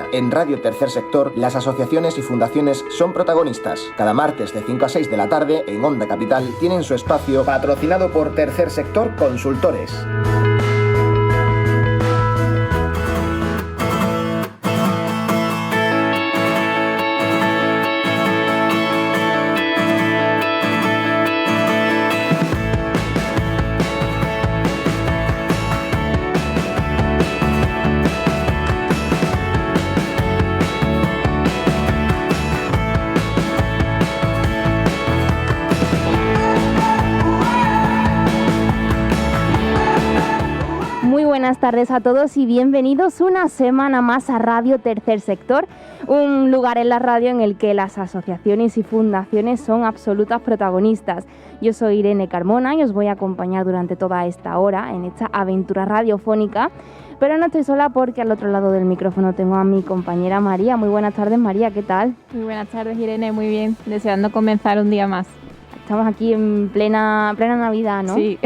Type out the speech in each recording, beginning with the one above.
vida. En Radio Tercer Sector, las asociaciones y fundaciones son protagonistas. Cada martes de 5 a 6 de la tarde, en Onda Capital, tienen su espacio patrocinado por Tercer Sector Consultores. Buenas tardes a todos y bienvenidos una semana más a Radio Tercer Sector, un lugar en la radio en el que las asociaciones y fundaciones son absolutas protagonistas. Yo soy Irene Carmona y os voy a acompañar durante toda esta hora en esta aventura radiofónica, pero no estoy sola porque al otro lado del micrófono tengo a mi compañera María. Muy buenas tardes, María, ¿qué tal? Muy buenas tardes, Irene, muy bien, deseando comenzar un día más. Estamos aquí en plena Navidad, ¿no? Sí.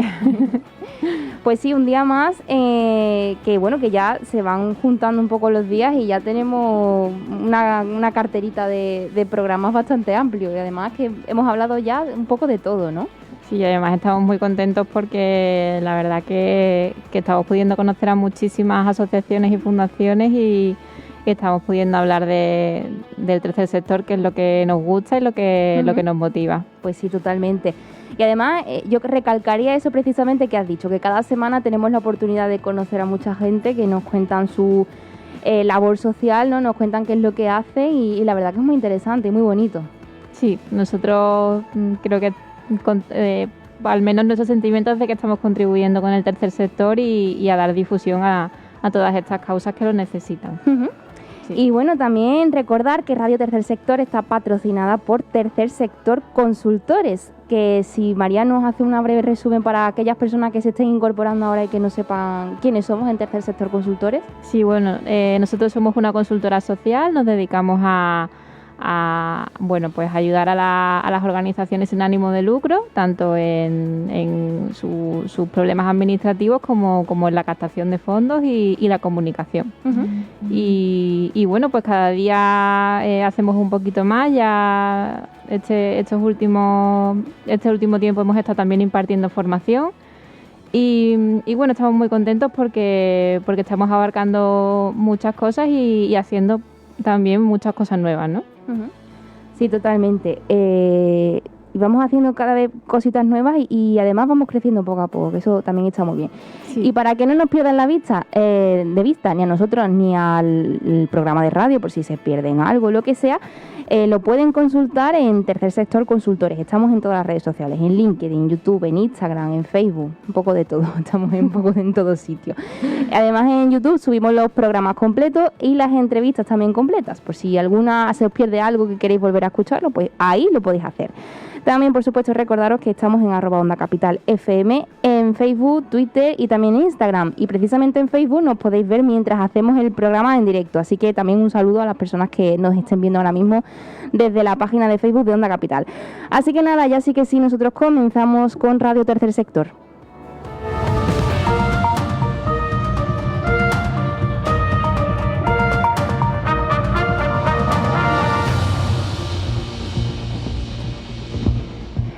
Pues sí, un día más que ya se van juntando un poco los días y ya tenemos una carterita de programas bastante amplio y además que hemos hablado ya un poco de todo, ¿no? Sí, y además estamos muy contentos porque la verdad que estamos pudiendo conocer a muchísimas asociaciones y fundaciones y estamos pudiendo hablar del tercer sector, que es lo que nos gusta y lo que nos motiva. Pues sí, totalmente. Y además yo recalcaría eso precisamente que has dicho, que cada semana tenemos la oportunidad de conocer a mucha gente que nos cuentan su labor social, ¿no? Nos cuentan qué es lo que hace y la verdad que es muy interesante y muy bonito. Sí, nosotros creo que al menos nuestros sentimientos de que estamos contribuyendo con el tercer sector y a dar difusión a todas estas causas que lo necesitan. Uh-huh. Sí. Y bueno, también recordar que Radio Tercer Sector está patrocinada por Tercer Sector Consultores, que si María nos hace una breve resumen para aquellas personas que se estén incorporando ahora y que no sepan quiénes somos en Tercer Sector Consultores. Sí, bueno, nosotros somos una consultora social, nos dedicamos a ayudar a las organizaciones sin ánimo de lucro, tanto en sus problemas administrativos como en la captación de fondos y la comunicación. Uh-huh. Y bueno, pues cada día hacemos un poquito más. Ya este último tiempo hemos estado también impartiendo formación. Y bueno, estamos muy contentos porque estamos abarcando muchas cosas y haciendo también muchas cosas nuevas, ¿no? Uh-huh. Sí, totalmente. Y vamos haciendo cada vez cositas nuevas y además vamos creciendo poco a poco, que eso también está muy bien. Sí. Y para que no nos pierdan de vista, ni a nosotros ni al programa de radio, por si se pierden algo, lo que sea, lo pueden consultar en Tercer Sector Consultores. Estamos en todas las redes sociales, en LinkedIn, YouTube, en Instagram, en Facebook, un poco de todo, estamos un poco en todo sitio. Además en YouTube subimos los programas completos y las entrevistas también completas, por si alguna se os pierde algo que queréis volver a escucharlo, pues ahí lo podéis hacer. También, por supuesto, recordaros que estamos en @OndaCapitalFM, en Facebook, Twitter y también en Instagram. Y precisamente en Facebook nos podéis ver mientras hacemos el programa en directo. Así que también un saludo a las personas que nos estén viendo ahora mismo desde la página de Facebook de Onda Capital. Así que nada, ya sí que sí, nosotros comenzamos con Radio Tercer Sector.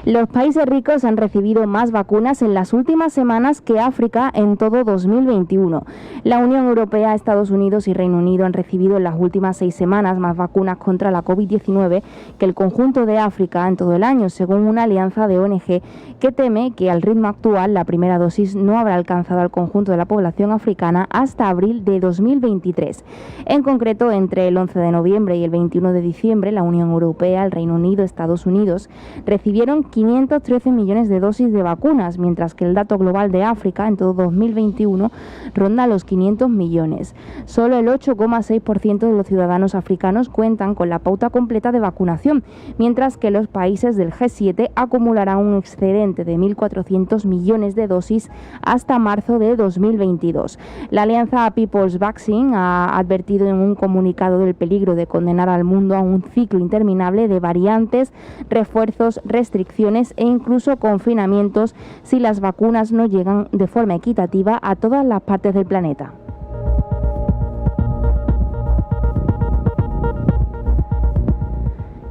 Los países ricos han recibido más vacunas en las últimas semanas que África en todo 2021. La Unión Europea, Estados Unidos y Reino Unido han recibido en las últimas 6 semanas más vacunas contra la COVID-19 que el conjunto de África en todo el año, según una alianza de ONG que teme que al ritmo actual la primera dosis no habrá alcanzado al conjunto de la población africana hasta abril de 2023. En concreto, entre el 11 de noviembre y el 21 de diciembre, la Unión Europea, el Reino Unido, Estados Unidos recibieron 513 millones de dosis de vacunas, mientras que el dato global de África en todo 2021 ronda los 500 millones. Solo el 8,6% de los ciudadanos africanos cuentan con la pauta completa de vacunación, mientras que los países del G7 acumularán un excedente de 1.400 millones de dosis hasta marzo de 2022. La alianza People's Vaccine ha advertido en un comunicado del peligro de condenar al mundo a un ciclo interminable de variantes, refuerzos, restricciones e incluso confinamientos si las vacunas no llegan de forma equitativa a todas las partes del planeta.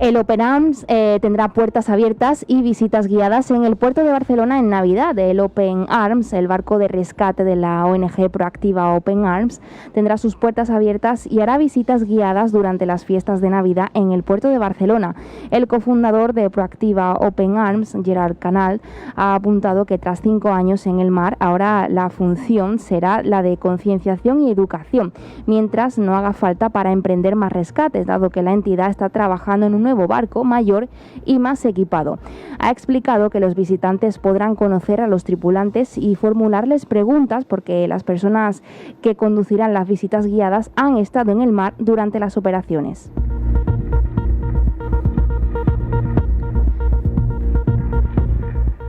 El Open Arms tendrá puertas abiertas y visitas guiadas en el puerto de Barcelona en Navidad. El Open Arms, el barco de rescate de la ONG proactiva Open Arms, tendrá sus puertas abiertas y hará visitas guiadas durante las fiestas de Navidad en el puerto de Barcelona. El cofundador de proactiva Open Arms, Gerard Canal, ha apuntado que tras 5 años en el mar, ahora la función será la de concienciación y educación, mientras no haga falta para emprender más rescates, dado que la entidad está trabajando en un nuevo barco mayor y más equipado. Ha explicado que los visitantes podrán conocer a los tripulantes y formularles preguntas porque las personas que conducirán las visitas guiadas han estado en el mar durante las operaciones.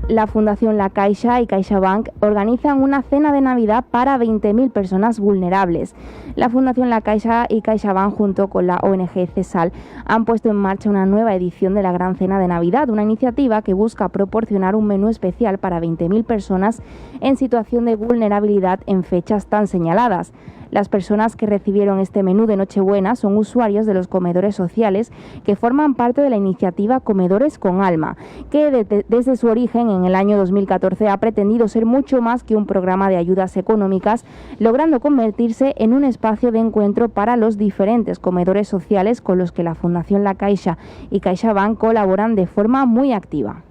La Fundación La Caixa y CaixaBank organizan una cena de Navidad para 20.000 personas vulnerables. La Fundación La Caixa y CaixaBank, junto con la ONG CESAL, han puesto en marcha una nueva edición de la Gran Cena de Navidad, una iniciativa que busca proporcionar un menú especial para 20.000 personas en situación de vulnerabilidad en fechas tan señaladas. Las personas que recibieron este menú de Nochebuena son usuarios de los comedores sociales que forman parte de la iniciativa Comedores con Alma, que desde su origen en el año 2014 ha pretendido ser mucho más que un programa de ayudas económicas, logrando convertirse en un espacio de encuentro para los diferentes comedores sociales con los que la Fundación La Caixa y CaixaBank colaboran de forma muy activa.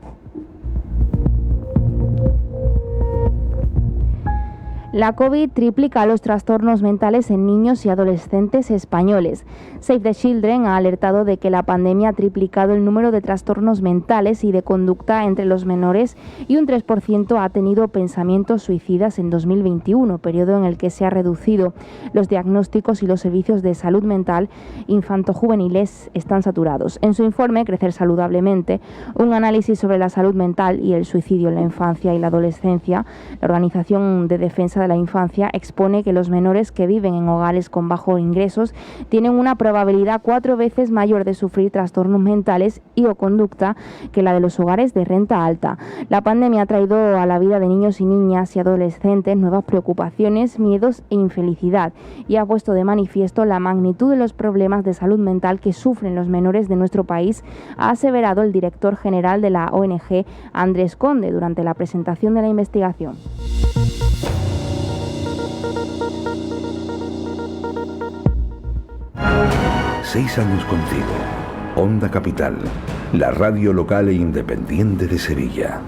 La COVID triplica los trastornos mentales en niños y adolescentes españoles. Save the Children ha alertado de que la pandemia ha triplicado el número de trastornos mentales y de conducta entre los menores y un 3% ha tenido pensamientos suicidas en 2021, periodo en el que se han reducido los diagnósticos y los servicios de salud mental infanto-juveniles están saturados. En su informe Crecer saludablemente, un análisis sobre la salud mental y el suicidio en la infancia y la adolescencia, la Organización de Defensa de la Infancia expone que los menores que viven en hogares con bajos ingresos tienen una probabilidad 4 veces mayor de sufrir trastornos mentales y o conducta que la de los hogares de renta alta. La pandemia ha traído a la vida de niños y niñas y adolescentes nuevas preocupaciones, miedos e infelicidad y ha puesto de manifiesto la magnitud de los problemas de salud mental que sufren los menores de nuestro país, ha aseverado el director general de la ONG, Andrés Conde, durante la presentación de la investigación. 6 años contigo. Onda Capital, la radio local e independiente de Sevilla.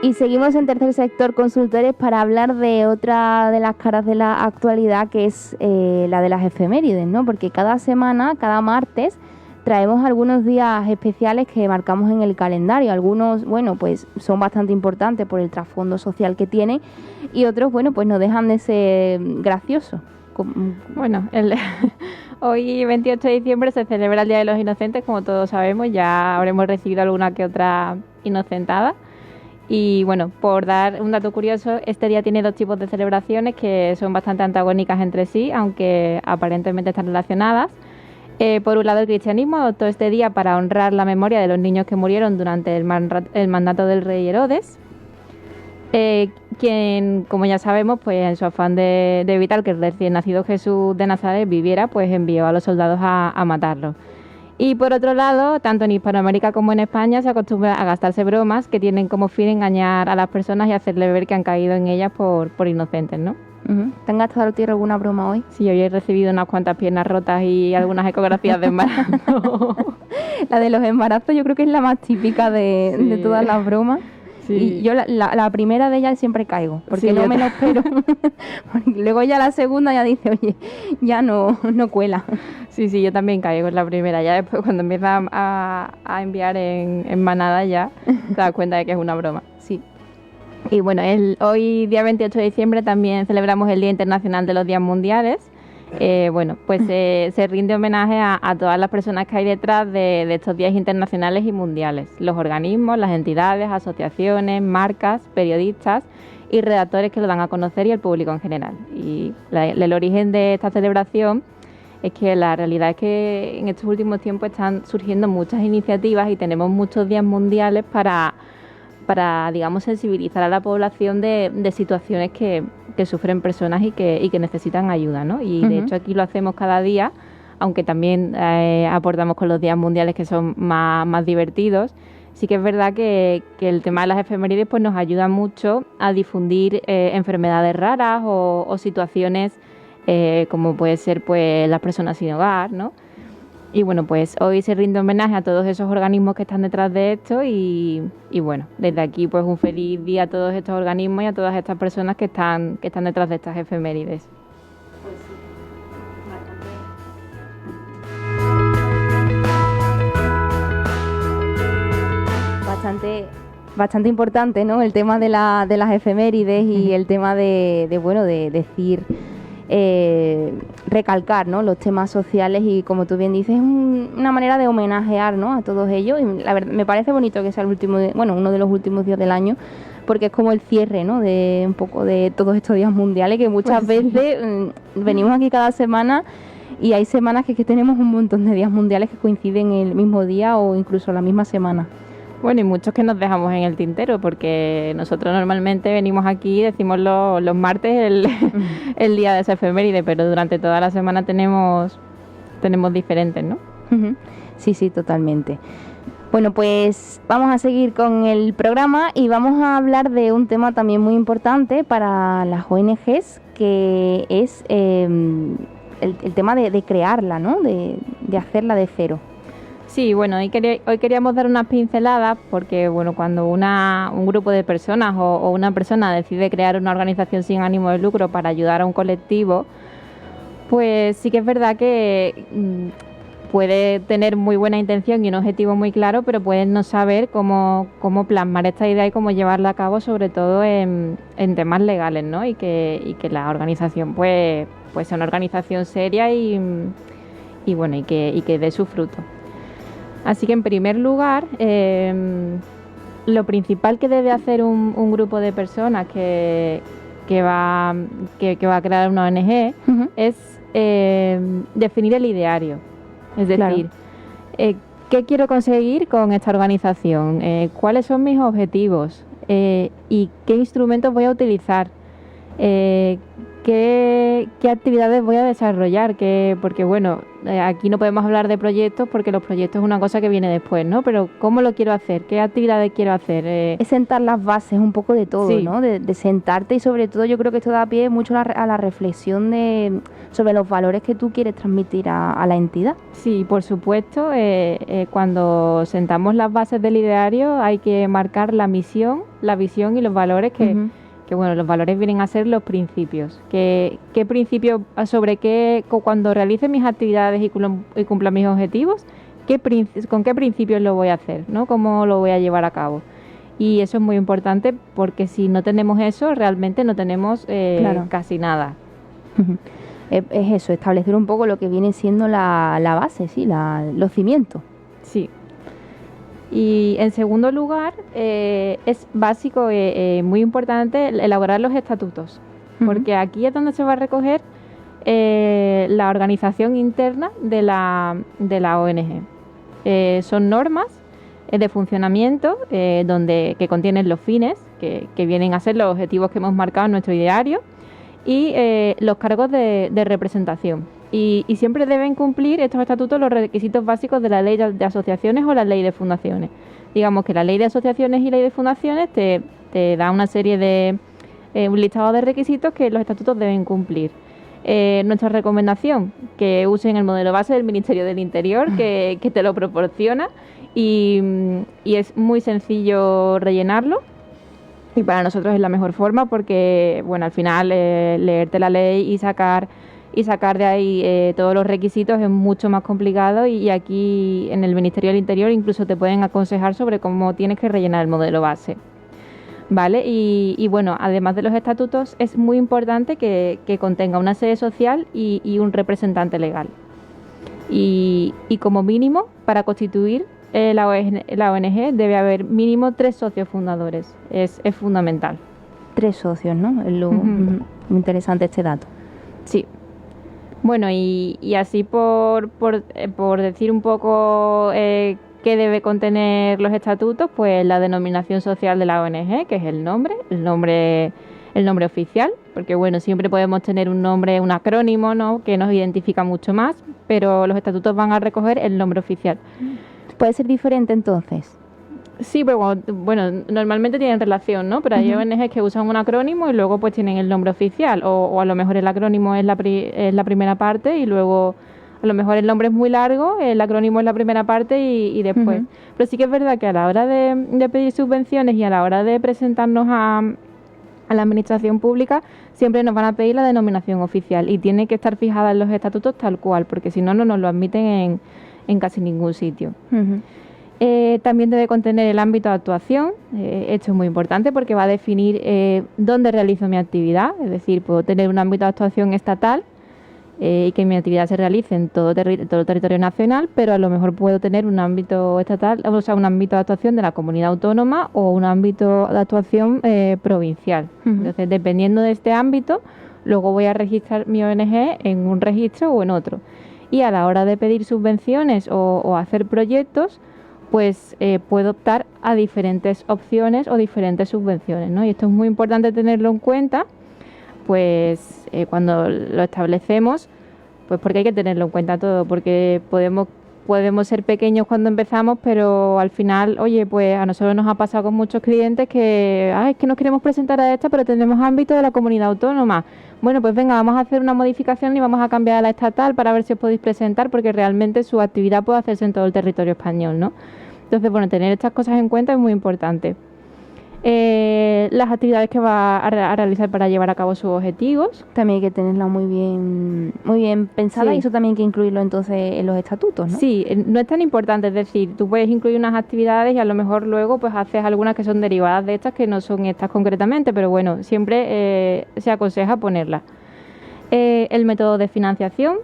Y seguimos en Tercer Sector Consultores para hablar de otra de las caras de la actualidad, que es la de las efemérides, ¿no? Porque cada semana, cada martes, traemos algunos días especiales que marcamos en el calendario. Algunos, bueno, pues son bastante importantes por el trasfondo social que tienen y otros, bueno, pues no dejan de ser graciosos. Bueno, hoy 28 de diciembre se celebra el Día de los Inocentes, como todos sabemos, ya habremos recibido alguna que otra inocentada. Y bueno, por dar un dato curioso, este día tiene 2 tipos de celebraciones que son bastante antagónicas entre sí, aunque aparentemente están relacionadas. Por un lado, el cristianismo adoptó este día para honrar la memoria de los niños que murieron durante el mandato del rey Herodes, quien, como ya sabemos, pues en su afán de evitar que el recién nacido Jesús de Nazaret viviera, pues envió a los soldados a matarlo. Y por otro lado, tanto en Hispanoamérica como en España se acostumbra a gastarse bromas que tienen como fin engañar a las personas y hacerles ver que han caído en ellas por inocentes, ¿no? Uh-huh. ¿Te han gastado alguna broma hoy? Sí, hoy he recibido unas cuantas piernas rotas y algunas ecografías de embarazo. La de los embarazos yo creo que es la más típica de todas las bromas. Sí. Y yo la primera de ellas siempre caigo, porque no me lo espero. Porque luego ya la segunda ya dice, oye, ya no cuela. Sí, yo también caigo en la primera. Ya después cuando empieza a enviar en manada ya te das cuenta de que es una broma. Sí. Y bueno, hoy día 28 de diciembre también celebramos el Día Internacional de los Días Mundiales. Se rinde homenaje a todas las personas que hay detrás de estos días internacionales y mundiales. Los organismos, las entidades, asociaciones, marcas, periodistas y redactores que lo dan a conocer y el público en general. Y el origen de esta celebración es que la realidad es que en estos últimos tiempos están surgiendo muchas iniciativas y tenemos muchos días mundiales para digamos, sensibilizar a la población de situaciones que sufren personas y que necesitan ayuda, ¿no? Y de hecho aquí lo hacemos cada día, aunque también aportamos con los días mundiales que son más divertidos. Sí que es verdad que el tema de las efemérides pues nos ayuda mucho a difundir enfermedades raras o situaciones como puede ser pues las personas sin hogar, ¿no? Y bueno, pues hoy se rinde homenaje a todos esos organismos que están detrás de esto y bueno, desde aquí pues un feliz día a todos estos organismos y a todas estas personas que están detrás de estas efemérides. Pues sí, bastante importante, ¿no? El tema de las efemérides y el tema de decir, recalcar, ¿no? Los temas sociales y, como tú bien dices, es una manera de homenajear, ¿no? A todos ellos. Y la verdad, me parece bonito que sea uno de los últimos días del año, porque es como el cierre, ¿no? De un poco de todos estos días mundiales que muchas veces venimos aquí cada semana. Y hay semanas que tenemos un montón de días mundiales que coinciden en el mismo día o incluso la misma semana. Bueno, y muchos que nos dejamos en el tintero, porque nosotros normalmente venimos aquí y decimos los martes el día de esa efeméride, pero durante toda la semana tenemos diferentes, ¿no? Sí, totalmente. Bueno, pues vamos a seguir con el programa y vamos a hablar de un tema también muy importante para las ONGs, que es el tema de crearla, ¿no? De hacerla de cero. Sí, bueno, hoy queríamos dar unas pinceladas porque, bueno, cuando un grupo de personas o una persona decide crear una organización sin ánimo de lucro para ayudar a un colectivo, pues sí que es verdad que puede tener muy buena intención y un objetivo muy claro, pero puede no saber cómo plasmar esta idea y cómo llevarla a cabo, sobre todo en temas legales, ¿no? Y que la organización pues sea una organización seria y bueno, y que dé su fruto. Así que, en primer lugar, lo principal que debe hacer un grupo de personas que va a crear una ONG es definir el ideario. Es decir, ¿qué quiero conseguir con esta organización? ¿Cuáles son mis objetivos? ¿Y qué instrumentos voy a utilizar? ¿Qué actividades voy a desarrollar? Porque bueno, aquí no podemos hablar de proyectos porque los proyectos es una cosa que viene después, ¿no? Pero ¿cómo lo quiero hacer? ¿Qué actividades quiero hacer? Es sentar las bases un poco de todo, sí, ¿no? De sentarte, y sobre todo yo creo que esto da pie mucho a la reflexión sobre los valores que tú quieres transmitir a la entidad. Sí, por supuesto. Cuando sentamos las bases del ideario hay que marcar la misión, la visión y los valores que bueno, los valores vienen a ser los principios. ¿Qué principios, cuando realice mis actividades y cumpla mis objetivos, con qué principios lo voy a hacer, ¿no? ¿Cómo lo voy a llevar a cabo? Y eso es muy importante porque si no tenemos eso, realmente no tenemos casi nada. Es eso, establecer un poco lo que viene siendo la base, sí, los cimientos. Sí. Y en segundo lugar, es básico, muy importante, elaborar los estatutos, porque aquí es donde se va a recoger la organización interna de la ONG. Son normas de funcionamiento que contienen los fines, que vienen a ser los objetivos que hemos marcado en nuestro ideario, y los cargos de representación. Y siempre deben cumplir estos estatutos los requisitos básicos de la ley de asociaciones o la ley de fundaciones. Digamos que la ley de asociaciones y ley de fundaciones te da una serie de un listado de requisitos que los estatutos deben cumplir. Nuestra recomendación, que usen el modelo base del Ministerio del Interior, que te lo proporciona y es muy sencillo rellenarlo. Y para nosotros es la mejor forma porque, bueno, al final leerte la ley y sacar de ahí todos los requisitos es mucho más complicado y aquí en el Ministerio del Interior incluso te pueden aconsejar sobre cómo tienes que rellenar el modelo base. ¿Vale? Y bueno, además de los estatutos es muy importante que contenga una sede social y un representante legal. Y como mínimo, para constituir la ONG debe haber mínimo 3 socios fundadores. Es fundamental. 3 socios, ¿no? Es muy interesante este dato. Sí. Bueno, y así por decir un poco ¿Qué debe contener los estatutos? Pues la denominación social de la ONG, que es el nombre oficial, porque bueno, siempre podemos tener un nombre, un acrónimo, ¿no?, que nos identifica mucho más, pero los estatutos van a recoger el nombre oficial. ¿Puede ser diferente entonces? Sí, pero bueno, normalmente tienen relación, ¿no? Pero hay ONGs que usan un acrónimo y luego pues tienen el nombre oficial, o a lo mejor el acrónimo es la primera parte y luego a lo mejor el nombre es muy largo, el acrónimo es la primera parte y después. Pero sí que es verdad que a la hora de pedir subvenciones y a la hora de presentarnos a la administración pública, siempre nos van a pedir la denominación oficial y tiene que estar fijada en los estatutos tal cual, porque si no, no nos lo admiten en casi ningún sitio. También debe contener el ámbito de actuación. Esto es muy importante porque va a definir dónde realizo mi actividad. Es decir, puedo tener un ámbito de actuación estatal y que mi actividad se realice en todo el territorio nacional, pero a lo mejor puedo tener un ámbito estatal, o sea, un ámbito de actuación de la comunidad autónoma o un ámbito de actuación provincial. Entonces, dependiendo de este ámbito, luego voy a registrar mi ONG en un registro o en otro. Y a la hora de pedir subvenciones o hacer proyectos, pues puedo optar a diferentes opciones o diferentes subvenciones, ¿no? Y esto es muy importante tenerlo en cuenta, pues cuando lo establecemos, pues porque hay que tenerlo en cuenta todo, porque podemos ser pequeños cuando empezamos, pero al final, oye, pues a nosotros nos ha pasado con muchos clientes que, es que nos queremos presentar a esta, pero tenemos ámbito de la comunidad autónoma. Bueno, pues venga, vamos a hacer una modificación y vamos a cambiar a la estatal para ver si os podéis presentar, porque realmente su actividad puede hacerse en todo el territorio español, ¿no? Entonces, bueno, tener estas cosas en cuenta es muy importante. Las actividades que va a realizar para llevar a cabo sus objetivos. También hay que tenerla muy bien pensada, y eso también hay que incluirlo entonces en los estatutos, ¿no? Sí, no es tan importante, es decir, tú puedes incluir unas actividades y a lo mejor luego pues haces algunas que son derivadas de estas, que no son estas concretamente, pero bueno, siempre se aconseja ponerlas. El método de financiación,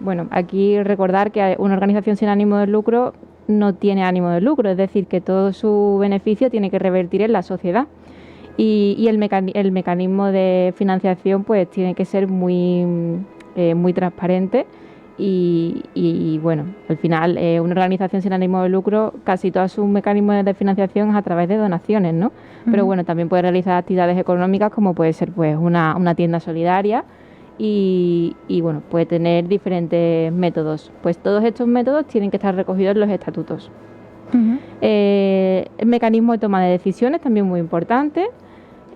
bueno, aquí recordar que una organización sin ánimo de lucro no tiene ánimo de lucro, es decir, que todo su beneficio tiene que revertir en la sociedad. Y el mecanismo de financiación pues tiene que ser muy transparente y bueno, al final una organización sin ánimo de lucro, casi todos sus mecanismos de financiación es a través de donaciones, ¿no? Pero bueno, también puede realizar actividades económicas como puede ser pues una tienda solidaria y bueno, puede tener diferentes métodos. Pues todos estos métodos tienen que estar recogidos en los estatutos. El mecanismo de toma de decisiones también muy importante.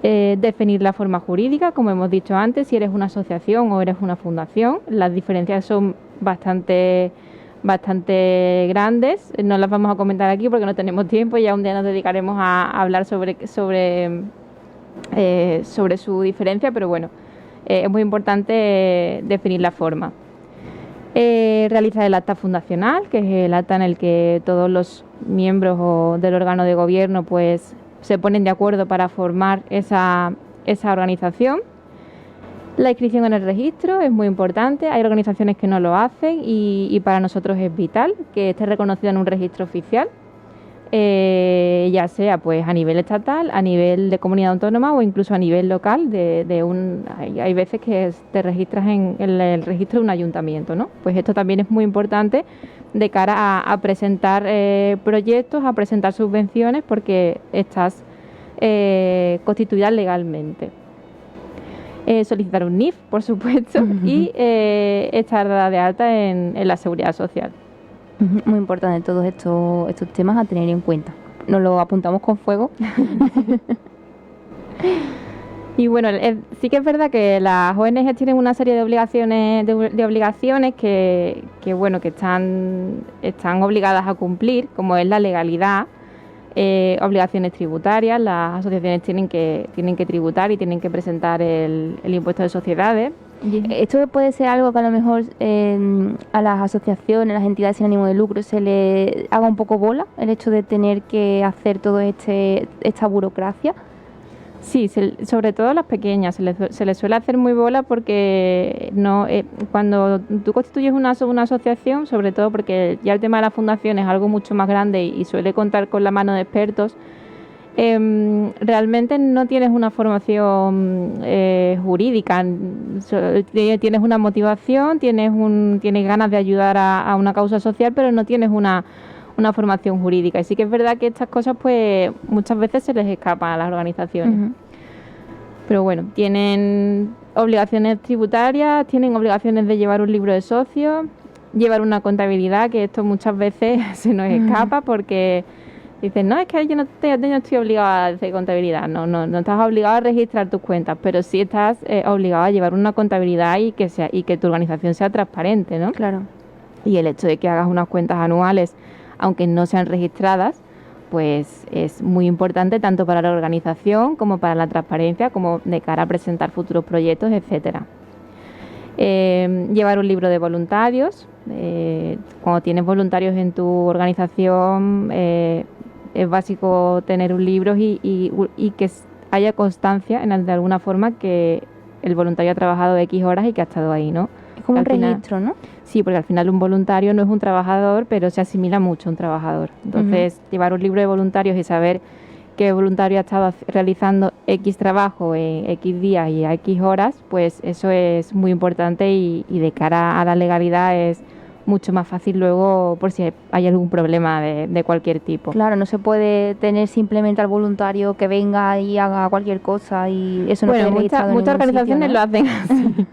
Definir la forma jurídica, como hemos dicho antes, si eres una asociación o eres una fundación. Las diferencias son bastante grandes. No las vamos a comentar aquí porque no tenemos tiempo y ya un día nos dedicaremos a hablar sobre su diferencia, pero bueno, es muy importante definir la forma. Realizar el acta fundacional, que es el acta en el que todos los miembros del órgano de gobierno pues se ponen de acuerdo para formar esa organización. La inscripción en el registro es muy importante. Hay organizaciones que no lo hacen y para nosotros es vital que esté reconocida en un registro oficial, ya sea pues a nivel estatal, a nivel de comunidad autónoma o incluso a nivel local. Hay veces que te registras en el registro de un ayuntamiento, ¿no? Pues esto también es muy importante de cara a presentar proyectos, a presentar subvenciones, porque estás constituida legalmente. Solicitar un NIF, por supuesto, y estar dada de alta en la seguridad social. Muy importante todos estos temas a tener en cuenta. Nos lo apuntamos con fuego. Y bueno, sí que es verdad que las ONG tienen una serie de obligaciones que están obligadas a cumplir, como es la legalidad, obligaciones tributarias. Las asociaciones tienen que tributar y tienen que presentar el impuesto de sociedades. Esto puede ser algo que a lo mejor a las asociaciones, a las entidades sin ánimo de lucro se le haga un poco bola, el hecho de tener que hacer toda esta burocracia. Sí, sobre todo a las pequeñas se les suele hacer muy bola, porque cuando tú constituyes una asociación, sobre todo porque ya el tema de la fundación es algo mucho más grande y suele contar con la mano de expertos, realmente no tienes una formación jurídica, tienes una motivación, tienes ganas de ayudar a una causa social, pero no tienes una una formación jurídica. Y sí que es verdad que estas cosas pues muchas veces se les escapan a las organizaciones. Pero bueno, tienen obligaciones tributarias, tienen obligaciones de llevar un libro de socios, llevar una contabilidad, que esto muchas veces se nos escapa porque dicen, no, es que yo no estoy obligado a hacer contabilidad. No estás obligado a registrar tus cuentas, pero sí estás obligado a llevar una contabilidad y que tu organización sea transparente, ¿no? Claro. Y el hecho de que hagas unas cuentas anuales, aunque no sean registradas, pues es muy importante tanto para la organización como para la transparencia, como de cara a presentar futuros proyectos, etcétera. Llevar un libro de voluntarios. Cuando tienes voluntarios en tu organización, es básico tener un libro y que haya constancia de alguna forma que el voluntario ha trabajado X horas y que ha estado ahí, ¿no? Es como un final, registro, ¿no? Sí, porque al final un voluntario no es un trabajador, pero se asimila mucho a un trabajador. Entonces, llevar un libro de voluntarios y saber que el voluntario ha estado realizando X trabajo en X días y a X horas, pues eso es muy importante y de cara a la legalidad es mucho más fácil luego por si hay algún problema de cualquier tipo. Claro, no se puede tener simplemente al voluntario que venga y haga cualquier cosa y eso no quede registrado en muchas ningún organizaciones sitio, ¿no? lo hacen así,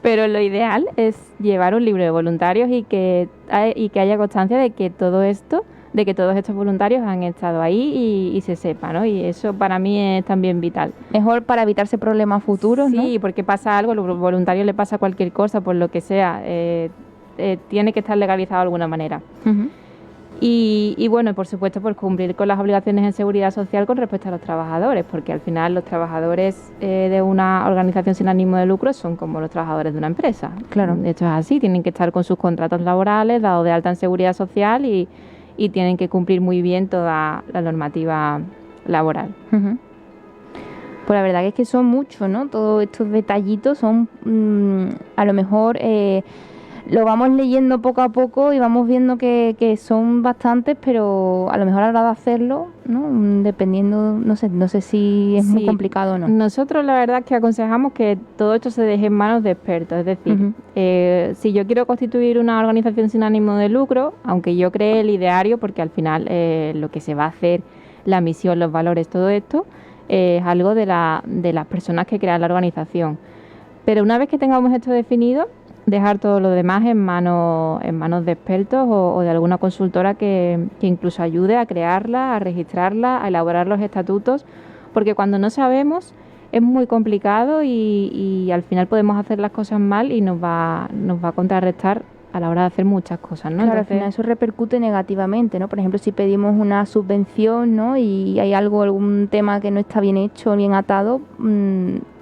pero lo ideal es llevar un libro de voluntarios y que haya constancia de que todo esto, de que todos estos voluntarios han estado ahí y se sepa, ¿no? Y eso para mí es también vital. Mejor para evitarse problemas futuros, ¿no? Sí, porque pasa algo, al voluntario le pasa cualquier cosa, por lo que sea, tiene que estar legalizado de alguna manera. Y bueno, por supuesto, por cumplir con las obligaciones en seguridad social con respecto a los trabajadores, porque al final los trabajadores de una organización sin ánimo de lucro son como los trabajadores de una empresa. Claro. Esto es así, tienen que estar con sus contratos laborales, dados de alta en seguridad social y tienen que cumplir muy bien toda la normativa laboral. Pues la verdad que es que son muchos, ¿no? Todos estos detallitos son, a lo mejor, lo vamos leyendo poco a poco y vamos viendo que son bastantes, pero a lo mejor a la hora de hacerlo, ¿no? Dependiendo, no sé si es muy complicado o no. Nosotros la verdad es que aconsejamos que todo esto se deje en manos de expertos, es decir, si yo quiero constituir una organización sin ánimo de lucro, aunque yo cree el ideario, porque al final lo que se va a hacer, la misión, los valores, todo esto, es algo de las personas que crean la organización. Pero una vez que tengamos esto definido, dejar todo lo demás en manos de expertos o de alguna consultora que incluso ayude a crearla, a registrarla, a elaborar los estatutos, porque cuando no sabemos es muy complicado y al final podemos hacer las cosas mal y nos va a contrarrestar a la hora de hacer muchas cosas, ¿no? Claro, al final eso repercute negativamente, ¿no? Por ejemplo, si pedimos una subvención, ¿no? Y hay algún tema que no está bien hecho, bien atado,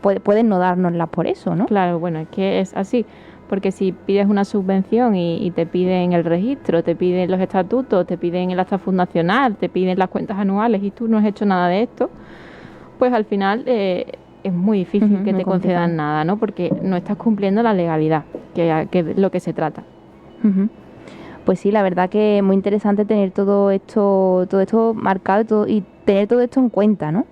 pueden no dárnosla por eso, ¿no? Claro, bueno, es que es así. Porque si pides una subvención y te piden el registro, te piden los estatutos, te piden el acta fundacional, te piden las cuentas anuales y tú no has hecho nada de esto, pues al final es muy difícil que te concedan nada, ¿no? Porque no estás cumpliendo la legalidad, que es lo que se trata. Pues sí, la verdad que es muy interesante tener todo esto marcado y tener todo esto en cuenta, ¿no?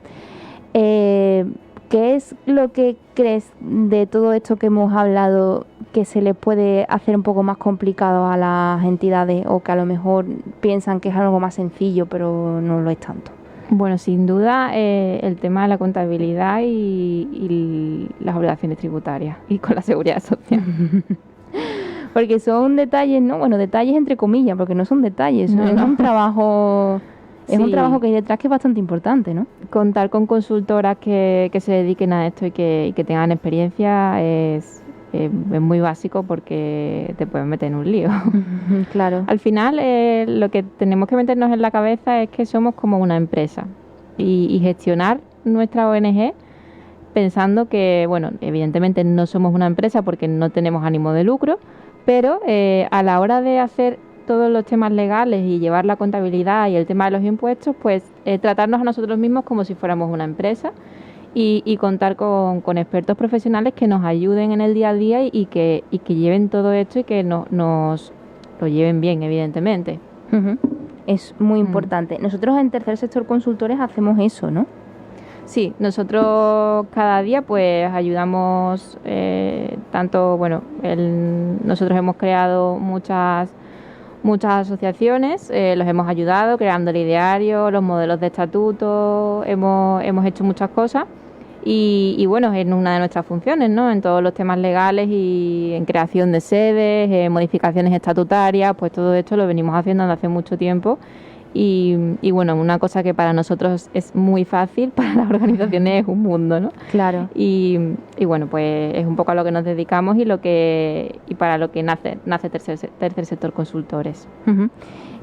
¿Qué es lo que crees de todo esto que hemos hablado que se les puede hacer un poco más complicado a las entidades o que a lo mejor piensan que es algo más sencillo pero no lo es tanto? Bueno, sin duda el tema de la contabilidad y las obligaciones tributarias y con la seguridad social. Porque son detalles, ¿no? Bueno, detalles entre comillas, porque no son detalles, es un trabajo... Es un trabajo que hay detrás que es bastante importante, ¿no? Contar con consultoras que se dediquen a esto y que tengan experiencia es muy básico porque te pueden meter en un lío. Claro. Al final lo que tenemos que meternos en la cabeza es que somos como una empresa y gestionar nuestra ONG pensando que, bueno, evidentemente no somos una empresa porque no tenemos ánimo de lucro, pero a la hora de hacer todos los temas legales y llevar la contabilidad y el tema de los impuestos, pues tratarnos a nosotros mismos como si fuéramos una empresa y contar con expertos profesionales que nos ayuden en el día a día y que lleven todo esto y que nos lo lleven bien, evidentemente. Es muy importante. Nosotros en Tercer Sector Consultores hacemos eso, ¿no? Sí, nosotros cada día pues ayudamos nosotros hemos creado muchas muchas asociaciones, los hemos ayudado creando el ideario, los modelos de estatuto, hemos hecho muchas cosas y bueno, es una de nuestras funciones, ¿no? En todos los temas legales y en creación de sedes, modificaciones estatutarias, pues todo esto lo venimos haciendo desde hace mucho tiempo. Y bueno, una cosa que para nosotros es muy fácil, para las organizaciones es un mundo, ¿no? Claro. Y bueno, pues es un poco a lo que nos dedicamos y para lo que nace Tercer Sector Consultores. Uh-huh.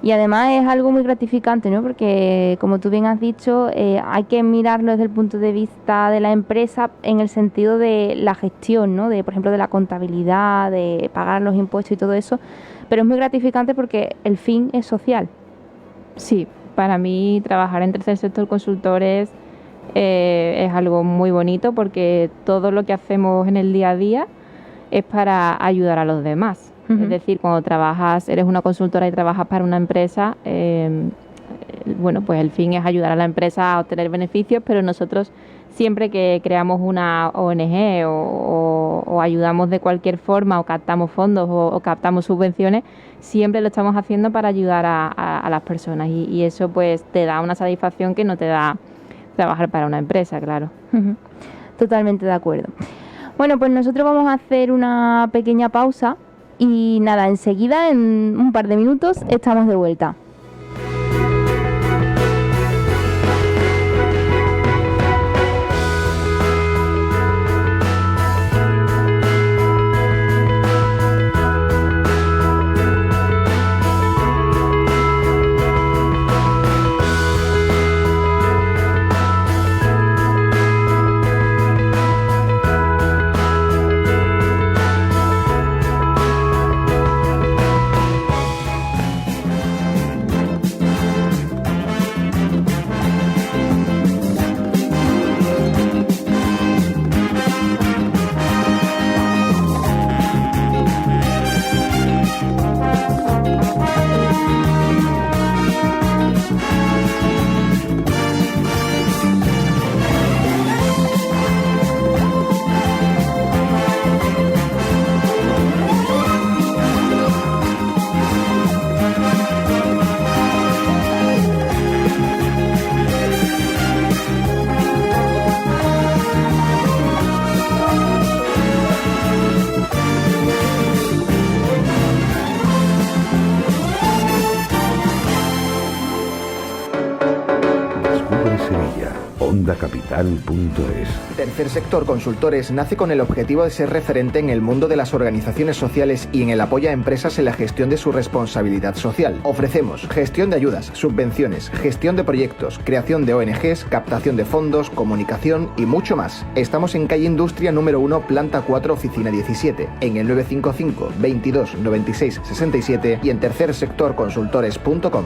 Y además es algo muy gratificante, ¿no? Porque, como tú bien has dicho, hay que mirarlo desde el punto de vista de la empresa en el sentido de la gestión, ¿no? De, por ejemplo, de la contabilidad, de pagar los impuestos y todo eso. Pero es muy gratificante porque el fin es social. Sí, para mí trabajar en Tercer Sector Consultores es algo muy bonito porque todo lo que hacemos en el día a día es para ayudar a los demás. Uh-huh. Es decir, cuando eres una consultora y trabajas para una empresa, bueno, pues el fin es ayudar a la empresa a obtener beneficios, pero nosotros siempre que creamos una ONG o ayudamos de cualquier forma o captamos fondos o captamos subvenciones, siempre lo estamos haciendo para ayudar a las personas y eso pues te da una satisfacción que no te da trabajar para una empresa, claro. Uh-huh. Totalmente de acuerdo. Bueno, pues nosotros vamos a hacer una pequeña pausa y nada, enseguida, en un par de minutos, estamos de vuelta. OndaCapital.es. Tercer Sector Consultores nace con el objetivo de ser referente en el mundo de las organizaciones sociales y en el apoyo a empresas en la gestión de su responsabilidad social. Ofrecemos gestión de ayudas, subvenciones, gestión de proyectos, creación de ONGs, captación de fondos, comunicación y mucho más. Estamos en calle Industria número 1, planta 4, oficina 17, en el 955 22 96 67 y en tercersectorconsultores.com.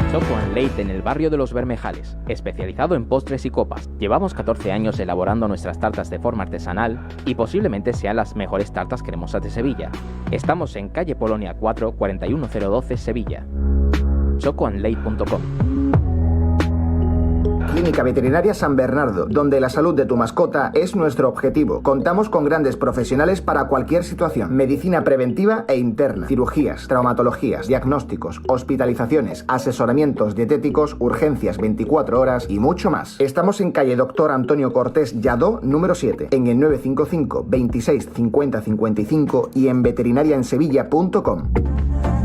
Choco & Late en el barrio de Los Bermejales, especializado en postres y copas. Llevamos 14 años elaborando nuestras tartas de forma artesanal y posiblemente sean las mejores tartas cremosas de Sevilla. Estamos en calle Polonia 4, 41012, Sevilla. chocoandlate.com. Clínica Veterinaria San Bernardo, donde la salud de tu mascota es nuestro objetivo. Contamos con grandes profesionales para cualquier situación. Medicina preventiva e interna, cirugías, traumatologías, diagnósticos, hospitalizaciones, asesoramientos dietéticos, urgencias 24 horas y mucho más. Estamos en calle Dr. Antonio Cortés Lladó, número 7, en el 955 26 50 55 y en veterinariaensevilla.com.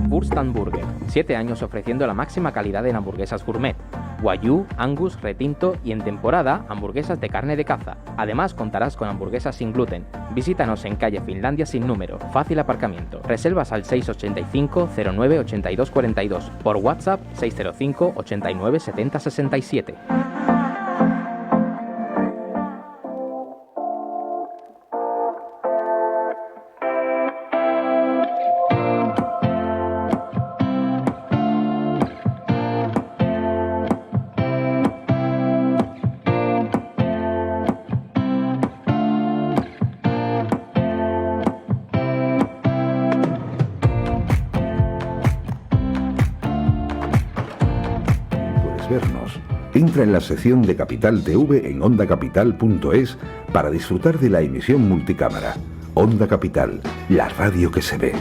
Wurst & Burger, 7 años ofreciendo la máxima calidad en hamburguesas gourmet. Wagyu, Angus, retinto y en temporada hamburguesas de carne de caza. Además contarás con hamburguesas sin gluten. Visítanos en calle Finlandia sin número, fácil aparcamiento. Reservas al 685 09 82 42, por WhatsApp 605 89 70 67. Vernos. Entra en la sección de Capital TV en OndaCapital.es para disfrutar de la emisión multicámara. Onda Capital, la radio que se ve.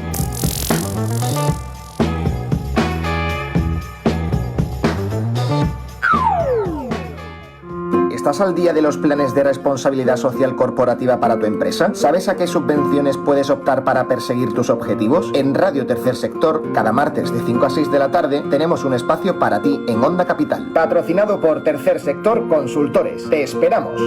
¿Estás al día de los planes de responsabilidad social corporativa para tu empresa? ¿Sabes a qué subvenciones puedes optar para perseguir tus objetivos? En Radio Tercer Sector, cada martes de 5 a 6 de la tarde, tenemos un espacio para ti en Onda Capital. Patrocinado por Tercer Sector Consultores. ¡Te esperamos!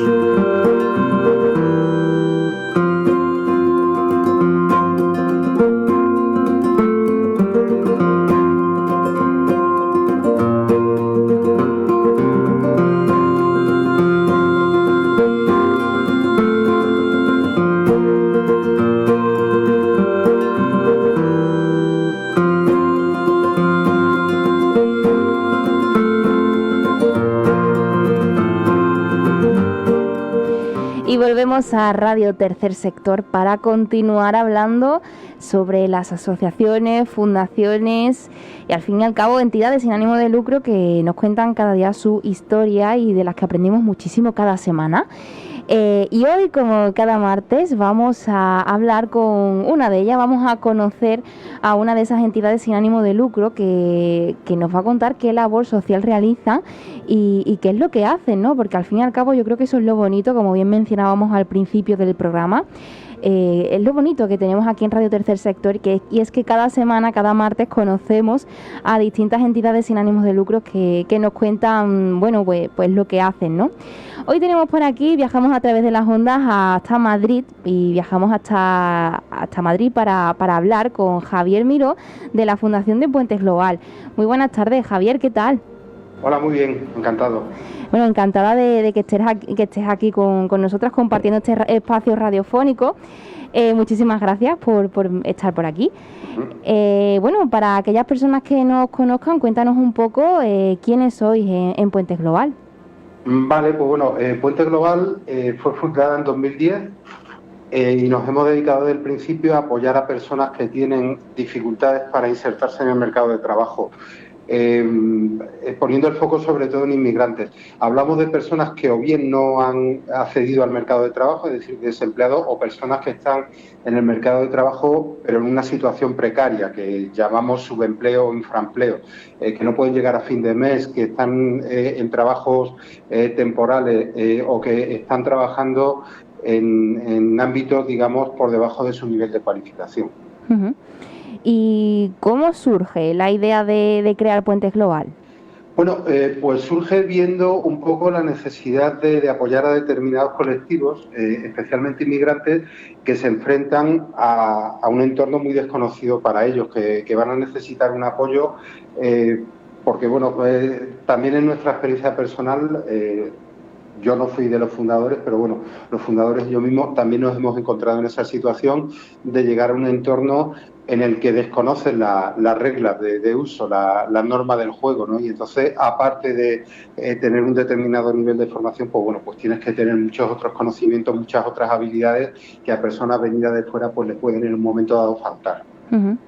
Volvemos a Radio Tercer Sector para continuar hablando sobre las asociaciones, fundaciones y al fin y al cabo entidades sin ánimo de lucro que nos cuentan cada día su historia y de las que aprendimos muchísimo cada semana. Y hoy, como cada martes, vamos a hablar con una de ellas, vamos a conocer a una de esas entidades sin ánimo de lucro que nos va a contar qué labor social realiza y qué es lo que hacen, ¿no? Porque al fin y al cabo yo creo que eso es lo bonito, como bien mencionábamos al principio del programa. Es lo bonito que tenemos aquí en Radio Tercer Sector y es que cada semana, cada martes conocemos a distintas entidades sin ánimos de lucro que nos cuentan, bueno, pues lo que hacen, ¿no? Hoy tenemos por aquí, viajamos a través de las ondas hasta Madrid y viajamos hasta Madrid para hablar con Javier Miró de la Fundación de Puentes Global. Muy buenas tardes, Javier, ¿qué tal? Hola, muy bien, encantado. Bueno, encantada de que estés aquí con nosotras compartiendo este espacio radiofónico. Muchísimas gracias por estar por aquí. Bueno, para aquellas personas que nos conozcan, cuéntanos un poco quiénes sois en Puentes Global. Vale, pues bueno, Puentes Global fue fundada en 2010 y nos hemos dedicado desde el principio a apoyar a personas que tienen dificultades para insertarse en el mercado de trabajo. Poniendo el foco sobre todo en inmigrantes. Hablamos de personas que o bien no han accedido al mercado de trabajo, es decir, desempleados, o personas que están en el mercado de trabajo pero en una situación precaria, que llamamos subempleo o infraempleo, que no pueden llegar a fin de mes, que están en trabajos temporales o que están trabajando en ámbitos, digamos, por debajo de su nivel de cualificación. Uh-huh. ¿Y cómo surge la idea de crear Puentes Global? Bueno, pues surge viendo un poco la necesidad de apoyar a determinados colectivos, especialmente inmigrantes, que se enfrentan a un entorno muy desconocido para ellos, que van a necesitar un apoyo, porque bueno, pues, también en nuestra experiencia personal, yo no fui de los fundadores, pero bueno, los fundadores y yo mismo también nos hemos encontrado en esa situación de llegar a un entorno en el que desconocen las reglas de uso, la norma del juego, ¿no? Y entonces, aparte de tener un determinado nivel de formación, pues bueno, pues tienes que tener muchos otros conocimientos, muchas otras habilidades que a personas venidas de fuera pues les pueden en un momento dado faltar. Uh-huh.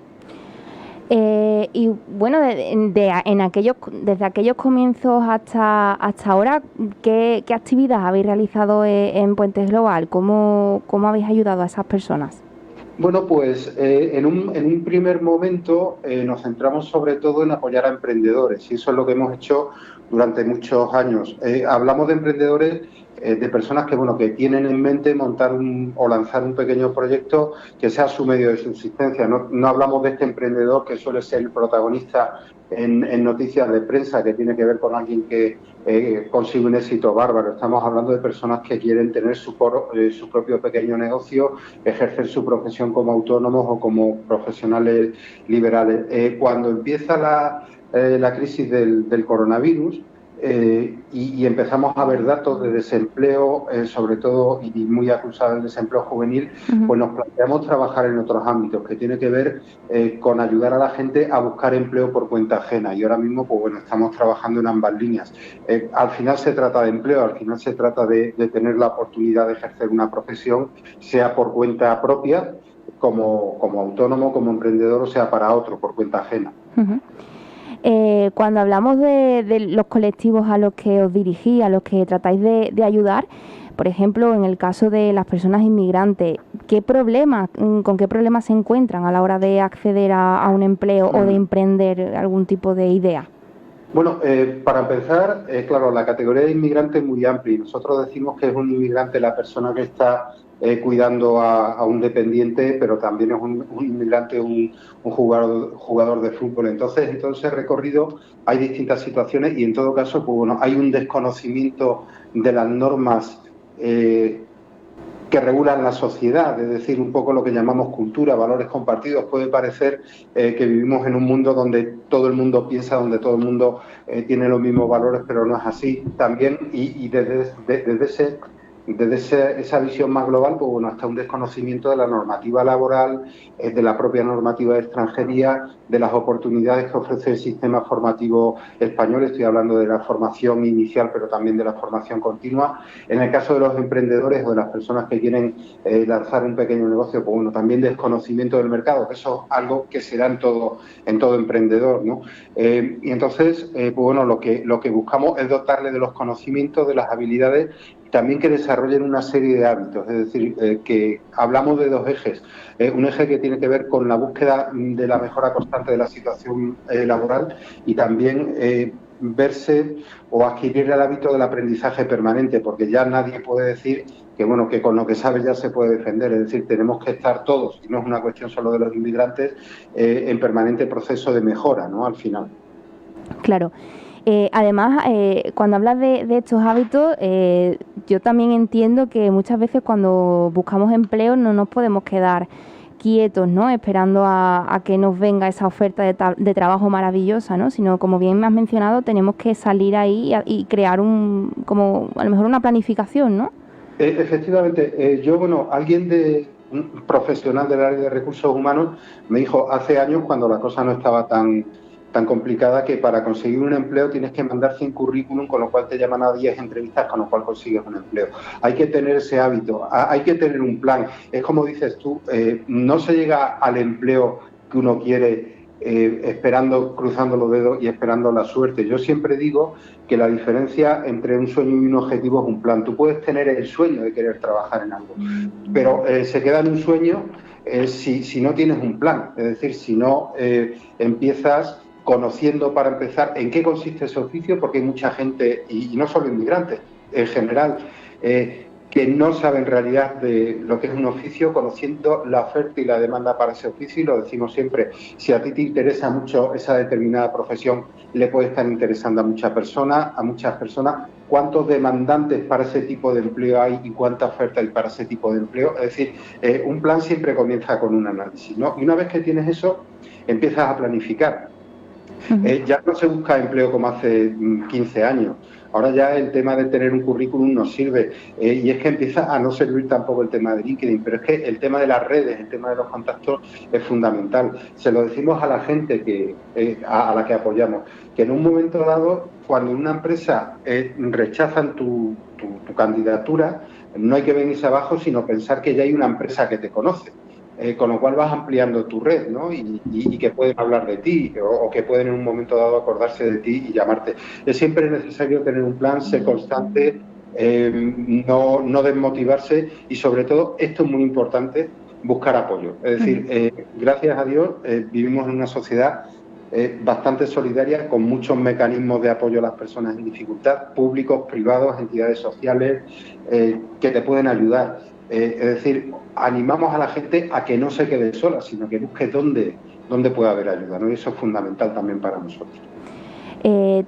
Y bueno, desde aquellos comienzos hasta ahora, ¿qué actividad habéis realizado en Puentes Global? ¿Cómo habéis ayudado a esas personas? Bueno, pues en un primer momento nos centramos sobre todo en apoyar a emprendedores y eso es lo que hemos hecho durante muchos años. Hablamos de emprendedores, de personas que bueno que tienen en mente montar o lanzar un pequeño proyecto que sea su medio de subsistencia. No hablamos de este emprendedor que suele ser el protagonista en noticias de prensa, que tiene que ver con alguien que consigue un éxito bárbaro. Estamos hablando de personas que quieren tener su propio pequeño negocio, ejercer su profesión como autónomos o como profesionales liberales. Cuando empieza la crisis del coronavirus, y empezamos a ver datos de desempleo, sobre todo, y muy acusado el desempleo juvenil, uh-huh. Pues nos planteamos trabajar en otros ámbitos, que tiene que ver con ayudar a la gente a buscar empleo por cuenta ajena. Y ahora mismo, pues bueno, estamos trabajando en ambas líneas. Al final se trata de empleo, al final se trata de tener la oportunidad de ejercer una profesión, sea por cuenta propia, como autónomo, como emprendedor, o sea para otro, por cuenta ajena. Uh-huh. Cuando hablamos de los colectivos a los que os dirigís, a los que tratáis de ayudar, por ejemplo, en el caso de las personas inmigrantes, ¿con qué problemas se encuentran a la hora de acceder a un empleo o de emprender algún tipo de idea? Bueno, para empezar, claro, la categoría de inmigrante es muy amplia. Nosotros decimos que es un inmigrante la persona que está cuidando a un dependiente, pero también es un inmigrante, un jugador de fútbol. Entonces, en todo ese recorrido hay distintas situaciones y, en todo caso, pues bueno, hay un desconocimiento de las normas que regulan la sociedad, es decir, un poco lo que llamamos cultura, valores compartidos. Puede parecer que vivimos en un mundo donde todo el mundo piensa, donde todo el mundo tiene los mismos valores, pero no es así. También, y desde esa visión más global, pues bueno, hasta un desconocimiento de la normativa laboral, de la propia normativa de extranjería, de las oportunidades que ofrece el sistema formativo español. Estoy hablando de la formación inicial, pero también de la formación continua. En el caso de los emprendedores o de las personas que quieren lanzar un pequeño negocio, pues bueno, también desconocimiento del mercado, que eso es algo que se da en todo emprendedor, ¿no? Y entonces, pues bueno, lo que buscamos es dotarle de los conocimientos, de las habilidades, también que desarrollen una serie de hábitos, es decir, que hablamos de dos ejes. Un eje que tiene que ver con la búsqueda de la mejora constante de la situación laboral y también verse o adquirir el hábito del aprendizaje permanente, porque ya nadie puede decir que bueno, que con lo que sabe ya se puede defender. Es decir, tenemos que estar todos, y no es una cuestión solo de los inmigrantes, en permanente proceso de mejora, ¿no? Al final. Claro. Además, cuando hablas de estos hábitos, yo también entiendo que muchas veces cuando buscamos empleo no nos podemos quedar quietos, ¿no? Esperando a que nos venga esa oferta de trabajo maravillosa, ¿no? Sino, como bien me has mencionado, tenemos que salir ahí y crear como a lo mejor una planificación, ¿no? Efectivamente. Un profesional del área de recursos humanos me dijo hace años, cuando la cosa no estaba tan complicada, que para conseguir un empleo tienes que mandar 100 currículum, con lo cual te llaman a 10 entrevistas, con lo cual consigues un empleo. Hay que tener ese hábito, hay que tener un plan. Es como dices tú, no se llega al empleo que uno quiere cruzando los dedos y esperando la suerte. Yo siempre digo que la diferencia entre un sueño y un objetivo es un plan. Tú puedes tener el sueño de querer trabajar en algo, pero se queda en un sueño si no tienes un plan. Es decir, si no empiezas conociendo, para empezar, en qué consiste ese oficio, porque hay mucha gente, y no solo inmigrantes, en general, que no sabe en realidad de lo que es un oficio, conociendo la oferta y la demanda para ese oficio. Y lo decimos siempre, si a ti te interesa mucho esa determinada profesión, le puede estar interesando a muchas personas. ¿Cuántos demandantes para ese tipo de empleo hay y cuánta oferta hay para ese tipo de empleo? Es decir, un plan siempre comienza con un análisis, ¿no? Y una vez que tienes eso, empiezas a planificar. Ya no se busca empleo como hace 15 años. Ahora ya el tema de tener un currículum nos sirve, y es que empieza a no servir tampoco el tema de LinkedIn, pero es que el tema de las redes, el tema de los contactos es fundamental. Se lo decimos a la gente a la que apoyamos, que en un momento dado, cuando en una empresa rechazan tu candidatura, no hay que venirse abajo, sino pensar que ya hay una empresa que te conoce. Con lo cual vas ampliando tu red, ¿no? Y que pueden hablar de ti o que pueden en un momento dado acordarse de ti y llamarte. Es siempre necesario tener un plan, ser constante, no desmotivarse y, sobre todo, esto es muy importante, buscar apoyo. Es decir, gracias a Dios vivimos en una sociedad bastante solidaria, con muchos mecanismos de apoyo a las personas en dificultad, públicos, privados, entidades sociales, que te pueden ayudar. Es decir, animamos a la gente a que no se quede sola, sino que busque dónde puede haber ayuda, ¿no? Y eso es fundamental también para nosotros.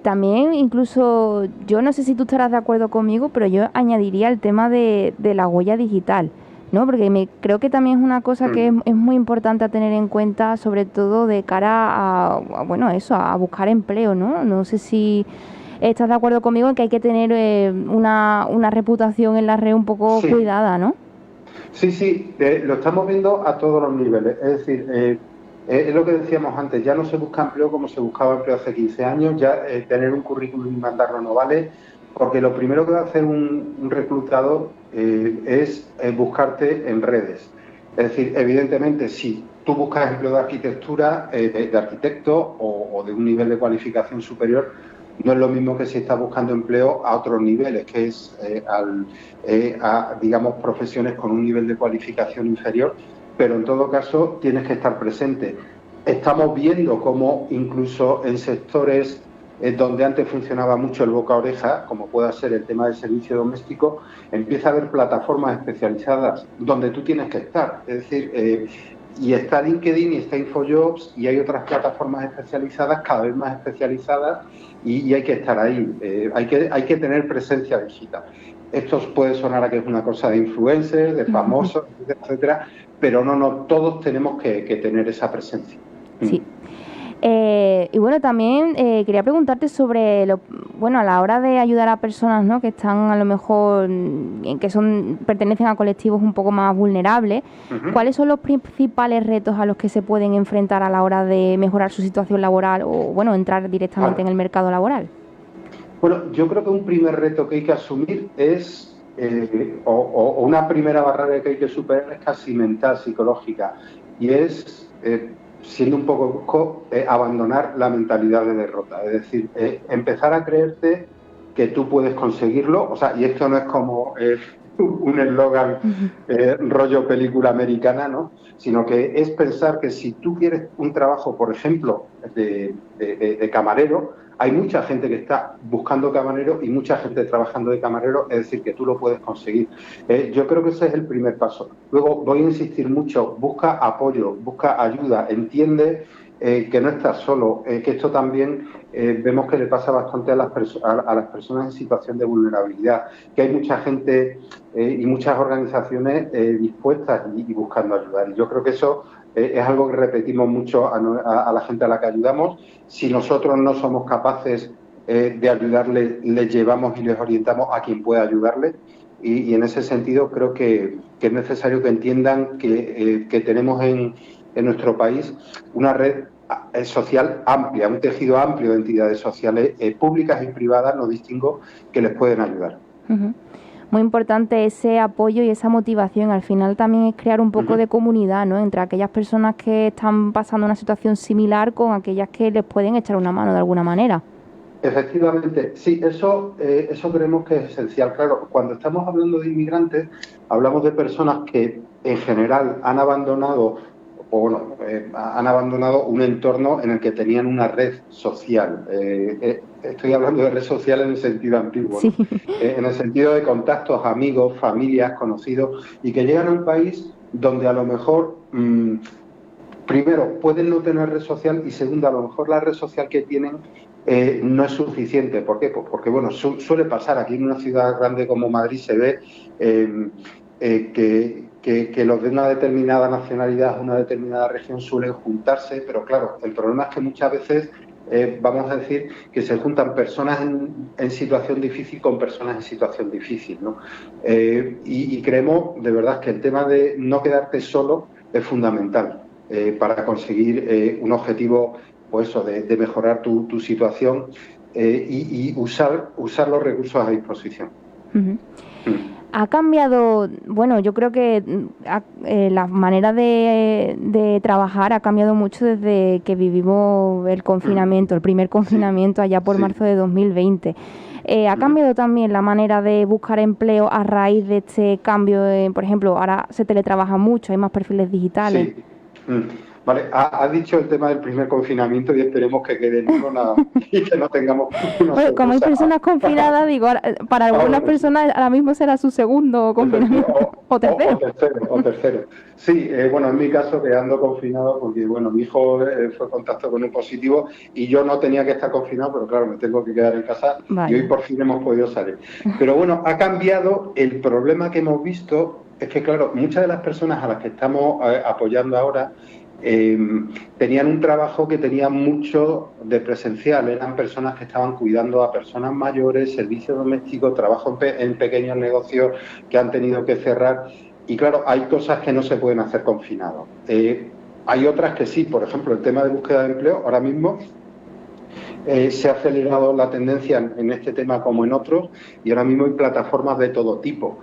También, incluso, yo no sé si tú estarás de acuerdo conmigo, pero yo añadiría el tema de la huella digital, ¿no? Porque creo que también es una cosa que es muy importante a tener en cuenta, sobre todo de cara a buscar empleo, ¿no? No sé si estás de acuerdo conmigo en que hay que tener una reputación en la red un poco cuidada, ¿no? Sí, lo estamos viendo a todos los niveles. Es decir, es lo que decíamos antes, ya no se busca empleo como se buscaba empleo hace 15 años, ya tener un currículum y mandarlo no vale, porque lo primero que va a hacer un reclutador es buscarte en redes. Es decir, evidentemente, si tú buscas empleo de arquitectura, de arquitecto o de un nivel de cualificación superior, no es lo mismo que si estás buscando empleo a otros niveles, que es digamos, profesiones con un nivel de cualificación inferior, pero en todo caso tienes que estar presente. Estamos viendo cómo incluso en sectores donde antes funcionaba mucho el boca a oreja, como pueda ser el tema del servicio doméstico, empieza a haber plataformas especializadas donde tú tienes que estar. Es decir, y está LinkedIn y está InfoJobs y hay otras plataformas especializadas, cada vez más especializadas, y hay que estar ahí. Hay que tener presencia digital. Esto puede sonar a que es una cosa de influencers, de famosos, etcétera, pero no, todos tenemos que tener esa presencia. Sí. Y bueno, también quería preguntarte sobre a la hora de ayudar a personas, ¿no?, que están a lo mejor, pertenecen a colectivos un poco más vulnerables. ¿Cuáles son los principales retos a los que se pueden enfrentar a la hora de mejorar su situación laboral o, entrar directamente en el mercado laboral? Bueno, yo creo que un primer reto que hay que asumir es, o una primera barrera que hay que superar es casi mental, psicológica, y es, siendo un poco brusco, abandonar la mentalidad de derrota. Es decir, empezar a creerte que tú puedes conseguirlo. O sea, y esto no es como un eslogan rollo película americana, ¿no? Sino que es pensar que si tú quieres un trabajo, por ejemplo, de camarero, hay mucha gente que está buscando camarero y mucha gente trabajando de camarero, es decir, que tú lo puedes conseguir. Yo creo que ese es el primer paso. Luego voy a insistir mucho, busca apoyo, busca ayuda, entiende que no estás solo, que esto también vemos que le pasa bastante a las personas en situación de vulnerabilidad, que hay mucha gente y muchas organizaciones dispuestas y buscando ayudar. Y yo creo que eso es algo que repetimos mucho a la gente a la que ayudamos. Si nosotros no somos capaces de ayudarles, les llevamos y les orientamos a quien pueda ayudarles. Y en ese sentido creo que es necesario que entiendan que tenemos en nuestro país una red social amplia, un tejido amplio de entidades sociales públicas y privadas, no distingo, que les pueden ayudar. Muy importante ese apoyo y esa motivación. Al final también es crear un poco de comunidad, ¿no?, entre aquellas personas que están pasando una situación similar con aquellas que les pueden echar una mano de alguna manera. Efectivamente, sí, eso creemos que es esencial. Claro, cuando estamos hablando de inmigrantes, hablamos de personas que en general han abandonado un entorno en el que tenían una red social. Estoy hablando de red social en el sentido antiguo, sí, ¿no? En el sentido de contactos, amigos, familias, conocidos, y que llegan a un país donde a lo mejor, primero, pueden no tener red social, y segundo, a lo mejor la red social que tienen no es suficiente. ¿Por qué? Pues porque, suele pasar aquí en una ciudad grande como Madrid, se ve que los de una determinada nacionalidad, una determinada región suelen juntarse, pero claro, el problema es que muchas veces vamos a decir que se juntan personas en situación difícil con personas en situación difícil, ¿no? Y creemos de verdad que el tema de no quedarte solo es fundamental para conseguir un objetivo, pues eso, de mejorar tu situación y usar los recursos a disposición. Ha cambiado, yo creo que la manera de trabajar ha cambiado mucho desde que vivimos el confinamiento, el primer confinamiento allá por marzo de 2020. ¿Ha cambiado también la manera de buscar empleo a raíz de este cambio? Por ejemplo, ahora se teletrabaja mucho, hay más perfiles digitales. Sí. Vale, has dicho el tema del primer confinamiento y esperemos que quede en uno y que no tengamos una sorpresa. Como hay personas confinadas, digo, para algunas personas ahora mismo será su segundo confinamiento o tercero. O tercero. Sí, en mi caso que ando confinado porque, mi hijo fue en contacto con un positivo y yo no tenía que estar confinado, pero claro, me tengo que quedar en casa. Vale. Y hoy por fin hemos podido salir. Pero ha cambiado. El problema que hemos visto es que, claro, muchas de las personas a las que estamos apoyando ahora tenían un trabajo que tenía mucho de presencial, eran personas que estaban cuidando a personas mayores, servicio doméstico, trabajo en pequeños negocios que han tenido que cerrar, y claro, hay cosas que no se pueden hacer confinados. Hay otras que sí, por ejemplo, el tema de búsqueda de empleo, ahora mismo se ha acelerado la tendencia en este tema como en otros, y ahora mismo hay plataformas de todo tipo.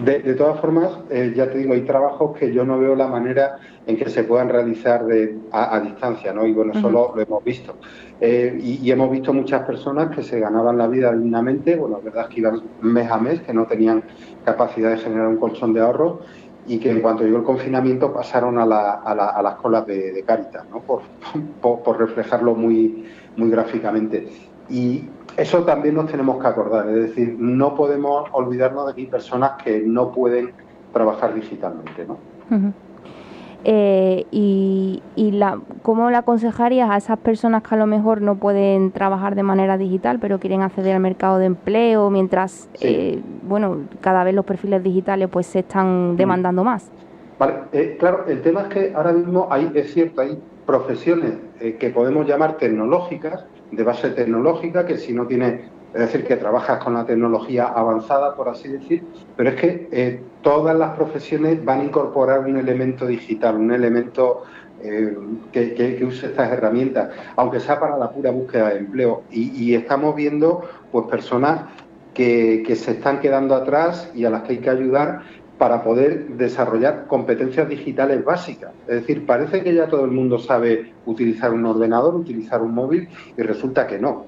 De todas formas, ya te digo, hay trabajos que yo no veo la manera en que se puedan realizar a distancia, ¿no? Y eso lo hemos visto. Y hemos visto muchas personas que se ganaban la vida dignamente, la verdad es que iban mes a mes, que no tenían capacidad de generar un colchón de ahorro, y que en cuanto llegó el confinamiento pasaron a las colas de Cáritas, ¿no? Por reflejarlo muy muy gráficamente. Y eso también nos tenemos que acordar, es decir, no podemos olvidarnos de que hay personas que no pueden trabajar digitalmente, ¿no? Uh-huh. ¿Cómo le aconsejarías a esas personas que a lo mejor no pueden trabajar de manera digital, pero quieren acceder al mercado de empleo, mientras, cada vez los perfiles digitales pues se están demandando más? Vale, claro, el tema es que ahora mismo hay profesiones que podemos llamar tecnológicas, de base tecnológica, que si no tienes, es decir, que trabajas con la tecnología avanzada, por así decir, pero es que todas las profesiones van a incorporar un elemento digital, un elemento que use estas herramientas, aunque sea para la pura búsqueda de empleo. Y estamos viendo pues personas que se están quedando atrás y a las que hay que ayudar para poder desarrollar competencias digitales básicas. Es decir, parece que ya todo el mundo sabe utilizar un ordenador, utilizar un móvil, y resulta que no.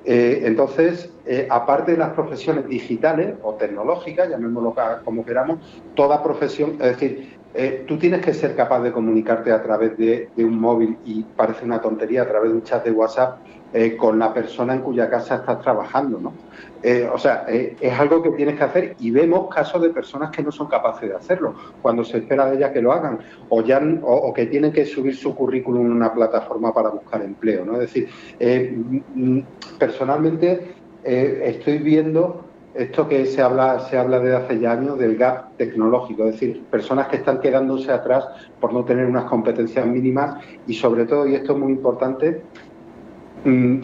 Entonces, aparte de las profesiones digitales o tecnológicas, llamémoslo como queramos, toda profesión, es decir, tú tienes que ser capaz de comunicarte a través de un móvil, y parece una tontería, a través de un chat de WhatsApp, con la persona en cuya casa estás trabajando, ¿no? Es algo que tienes que hacer, y vemos casos de personas que no son capaces de hacerlo, cuando se espera de ellas que lo hagan, o que tienen que subir su currículum en una plataforma para buscar empleo, ¿no? Es decir, personalmente estoy viendo esto que se habla desde hace ya años del gap tecnológico, es decir, personas que están quedándose atrás por no tener unas competencias mínimas, y sobre todo, y esto es muy importante,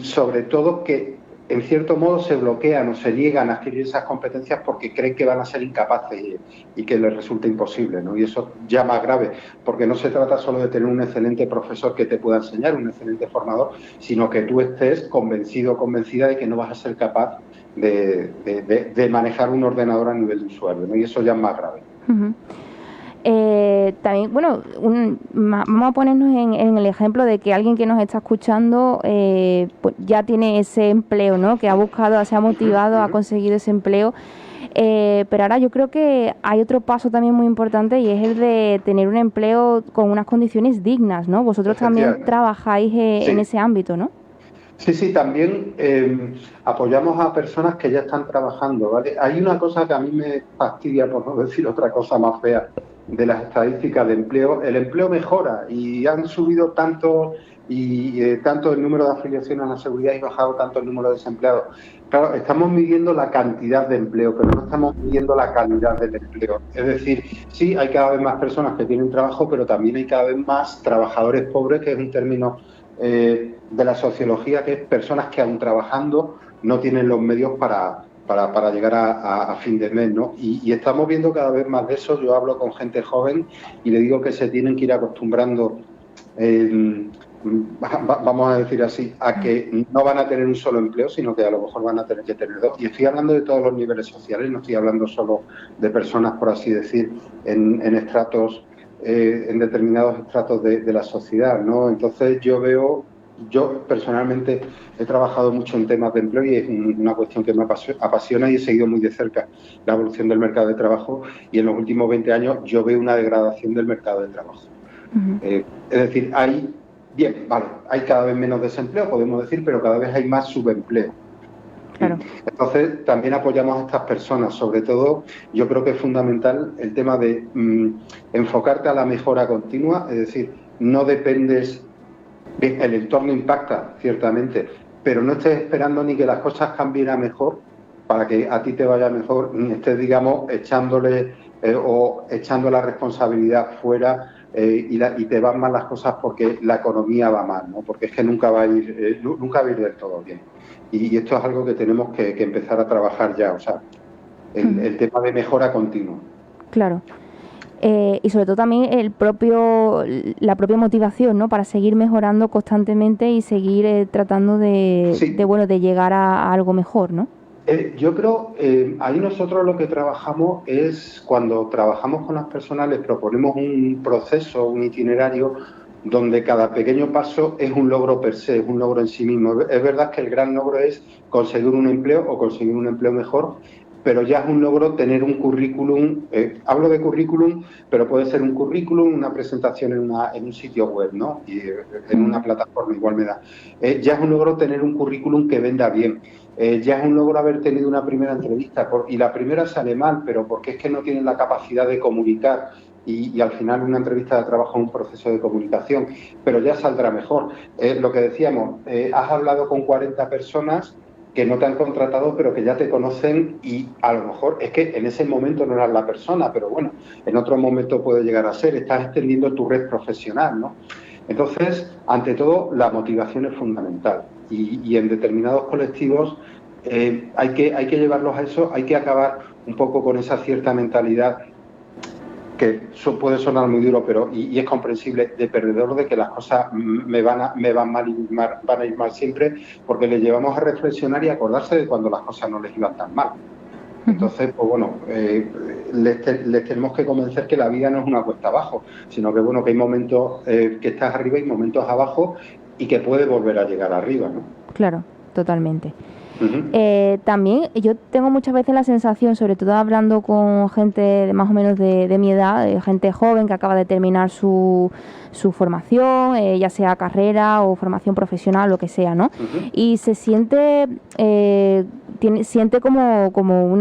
sobre todo que en cierto modo se bloquean o se niegan a adquirir esas competencias porque creen que van a ser incapaces y que les resulta imposible, ¿no? Y eso ya más grave, porque no se trata solo de tener un excelente profesor que te pueda enseñar, un excelente formador, sino que tú estés convencido o convencida de que no vas a ser capaz de manejar un ordenador a nivel de usuario, ¿no? Y eso ya es más grave. Uh-huh. También, vamos a ponernos en el ejemplo de que alguien que nos está escuchando pues ya tiene ese empleo, ¿no? Que ha buscado, se ha motivado, ha conseguido ese empleo. Pero ahora yo creo que hay otro paso también muy importante, y es el de tener un empleo con unas condiciones dignas, ¿no? Vosotros también trabajáis en ese ámbito, ¿no? Sí, también apoyamos a personas que ya están trabajando, ¿vale? Hay una cosa que a mí me fastidia, por no decir otra cosa más fea, de las estadísticas de empleo. El empleo mejora y han subido tanto el número de afiliaciones a la seguridad y bajado tanto el número de desempleados. Claro, estamos midiendo la cantidad de empleo, pero no estamos midiendo la calidad del empleo. Es decir, sí, hay cada vez más personas que tienen trabajo, pero también hay cada vez más trabajadores pobres, que es un término de la sociología, que es personas que aún trabajando no tienen los medios para llegar a fin de mes, ¿no? Y estamos viendo cada vez más de eso. Yo hablo con gente joven y le digo que se tienen que ir acostumbrando, vamos a decir así, a que no van a tener un solo empleo, sino que a lo mejor van a tener que tener dos. Y estoy hablando de todos los niveles sociales, no estoy hablando solo de personas, por así decir, en estratos, en determinados estratos de la sociedad, ¿no? Entonces yo personalmente he trabajado mucho en temas de empleo, y es una cuestión que me apasiona, y he seguido muy de cerca la evolución del mercado de trabajo, y en los últimos 20 años yo veo una degradación del mercado de trabajo. Uh-huh. Es decir, hay cada vez menos desempleo, podemos decir, pero cada vez hay más subempleo. Claro. Entonces, también apoyamos a estas personas. Sobre todo, yo creo que es fundamental el tema de enfocarte a la mejora continua, es decir, no dependes. Bien, el entorno impacta, ciertamente, pero no estés esperando ni que las cosas cambien a mejor para que a ti te vaya mejor, ni estés, digamos, echando la responsabilidad fuera y te van mal las cosas porque la economía va mal, ¿no? Porque es que nunca va a ir del todo bien. Y esto es algo que tenemos que empezar a trabajar ya, o sea, el tema de mejora continua. Claro. Y sobre todo también la propia motivación, ¿no? Para seguir mejorando constantemente y seguir tratando de llegar a algo mejor, ¿no? Yo creo, ahí nosotros lo que trabajamos es, cuando trabajamos con las personas, les proponemos un proceso, un itinerario, donde cada pequeño paso es un logro per se, es un logro en sí mismo. Es verdad que el gran logro es conseguir un empleo o conseguir un empleo mejor, pero ya es un logro tener un currículum, hablo de currículum, pero puede ser un currículum, una presentación en un sitio web, ¿no? Y en una plataforma igual me da. Ya es un logro tener un currículum que venda bien. Ya es un logro haber tenido una primera entrevista, y la primera sale mal, pero porque es que no tienen la capacidad de comunicar, y al final una entrevista de trabajo es un proceso de comunicación, pero ya saldrá mejor. Lo que decíamos, has hablado con 40 personas que no te han contratado, pero que ya te conocen, y a lo mejor es que en ese momento no eras la persona, pero bueno, en otro momento puede llegar a ser, estás extendiendo tu red profesional, ¿no? Entonces, ante todo, la motivación es fundamental, y en determinados colectivos hay que llevarlos a eso, hay que acabar un poco con esa cierta mentalidad que puede sonar muy duro, pero y es comprensible, de perdedor, de que las cosas me van mal y van a ir mal siempre, porque les llevamos a reflexionar y a acordarse de cuando las cosas no les iban tan mal. Entonces, pues bueno, les tenemos que convencer que la vida no es una cuesta abajo, sino que bueno, que hay momentos que estás arriba y momentos abajo, y que puedes volver a llegar arriba, ¿no? Claro, totalmente. También yo tengo muchas veces la sensación, sobre todo hablando con gente de más o menos de mi edad, gente joven que acaba de terminar su formación, ya sea carrera o formación profesional, lo que sea, ¿no? Y se siente siente como un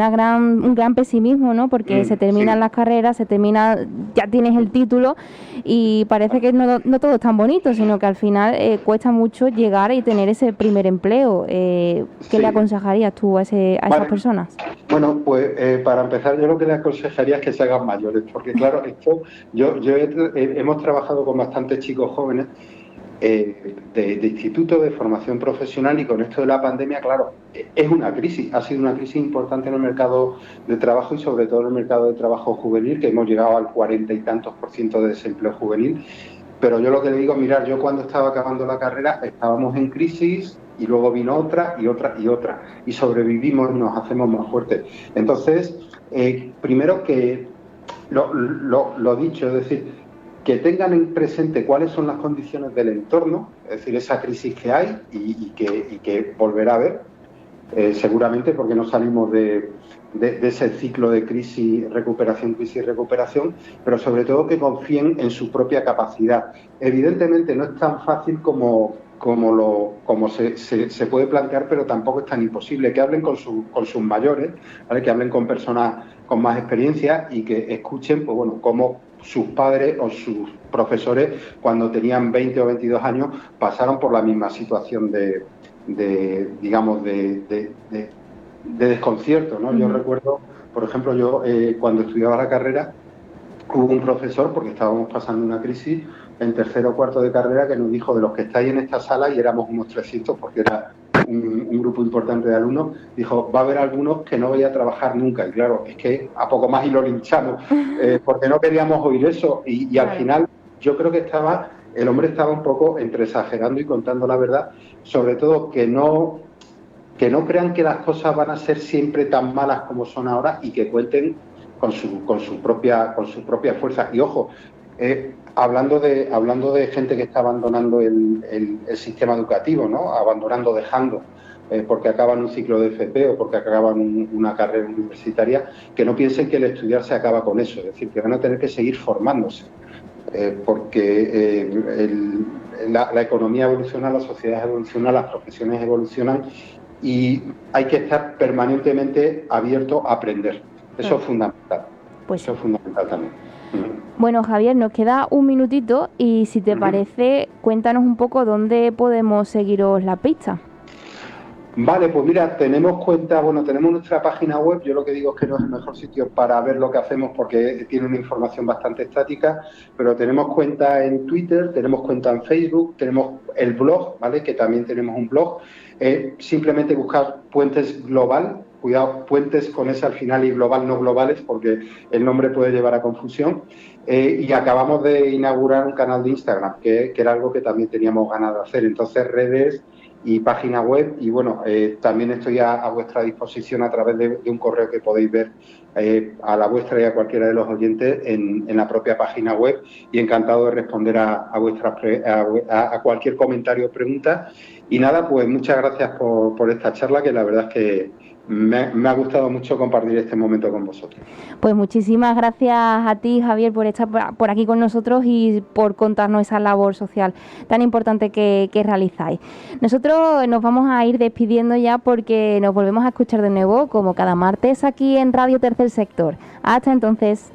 gran pesimismo, ¿no? Porque se terminan las carreras, ya tienes el título, y parece que no todo es tan bonito, sino que al final cuesta mucho llegar y tener ese primer empleo. ¿Qué le aconsejarías tú a esas personas? Bueno, pues para empezar, yo lo que le aconsejaría es que se hagan mayores, porque claro, esto hemos trabajado con bastantes chicos jóvenes de instituto, de formación profesional, y con esto de la pandemia, claro, es una crisis, ha sido una crisis importante en el mercado de trabajo, y sobre todo en el mercado de trabajo juvenil, que hemos llegado al 40 y tantos % de desempleo juvenil. Pero yo lo que le digo, mirar, yo cuando estaba acabando la carrera estábamos en crisis, y luego vino otra y otra y otra, y sobrevivimos y nos hacemos más fuertes. Entonces, primero que lo dicho, es decir, que tengan en presente cuáles son las condiciones del entorno, es decir, esa crisis que hay y que volverá a haber, seguramente, porque no salimos de ese ciclo de crisis, recuperación, pero sobre todo que confíen en su propia capacidad. Evidentemente no es tan fácil como se puede plantear, pero tampoco es tan imposible. Que hablen con sus mayores, ¿vale? Que hablen con personas con más experiencia, y que escuchen, pues bueno, cómo sus padres o sus profesores, cuando tenían 20 o 22 años, pasaron por la misma situación de desconcierto, ¿no? Yo recuerdo, por ejemplo, cuando estudiaba la carrera, hubo un profesor, porque estábamos pasando una crisis en tercero o cuarto de carrera, que nos dijo: de los que estáis en esta sala, y éramos unos 300, porque era un grupo importante de alumnos, dijo: va a haber algunos que no voy a trabajar nunca. Y claro, es que a poco más y lo linchamos, porque no queríamos oír eso, y al final yo creo que el hombre estaba un poco entre exagerando y contando la verdad, sobre todo que no crean que las cosas van a ser siempre tan malas como son ahora, y que cuenten con su propia fuerza. Y ojo, hablando de gente que está abandonando el sistema educativo, ¿no? Dejando, porque acaban un ciclo de FP o porque acaban una carrera universitaria, que no piensen que el estudiar se acaba con eso, es decir, que van a tener que seguir formándose, porque la economía evoluciona, la sociedad evoluciona, las profesiones evolucionan, y hay que estar permanentemente abierto a aprender. Eso es fundamental. Eso es fundamental también. Bueno, Javier, nos queda un minutito, y si te parece, cuéntanos un poco dónde podemos seguiros la pista. Vale, pues mira, tenemos nuestra página web. Yo lo que digo es que no es el mejor sitio para ver lo que hacemos, porque tiene una información bastante estática, pero tenemos cuenta en Twitter, tenemos cuenta en Facebook, tenemos el blog, ¿vale? Que también tenemos un blog. Simplemente buscar Puentes Global, cuidado, Puentes con S al final y Global, no globales, porque el nombre puede llevar a confusión. Y acabamos de inaugurar un canal de Instagram, que era algo que también teníamos ganas de hacer. Entonces, redes y página web, y bueno, también estoy a vuestra disposición a través de un correo que podéis ver a la vuestra y a cualquiera de los oyentes en la propia página web, y encantado de responder a cualquier comentario o pregunta. Y nada, pues muchas gracias por esta charla, que la verdad es que me ha gustado mucho compartir este momento con vosotros. Pues muchísimas gracias a ti, Javier, por estar por aquí con nosotros y por contarnos esa labor social tan importante que realizáis. Nosotros nos vamos a ir despidiendo ya, porque nos volvemos a escuchar de nuevo como cada martes aquí en Radio Tercer Sector. Hasta entonces.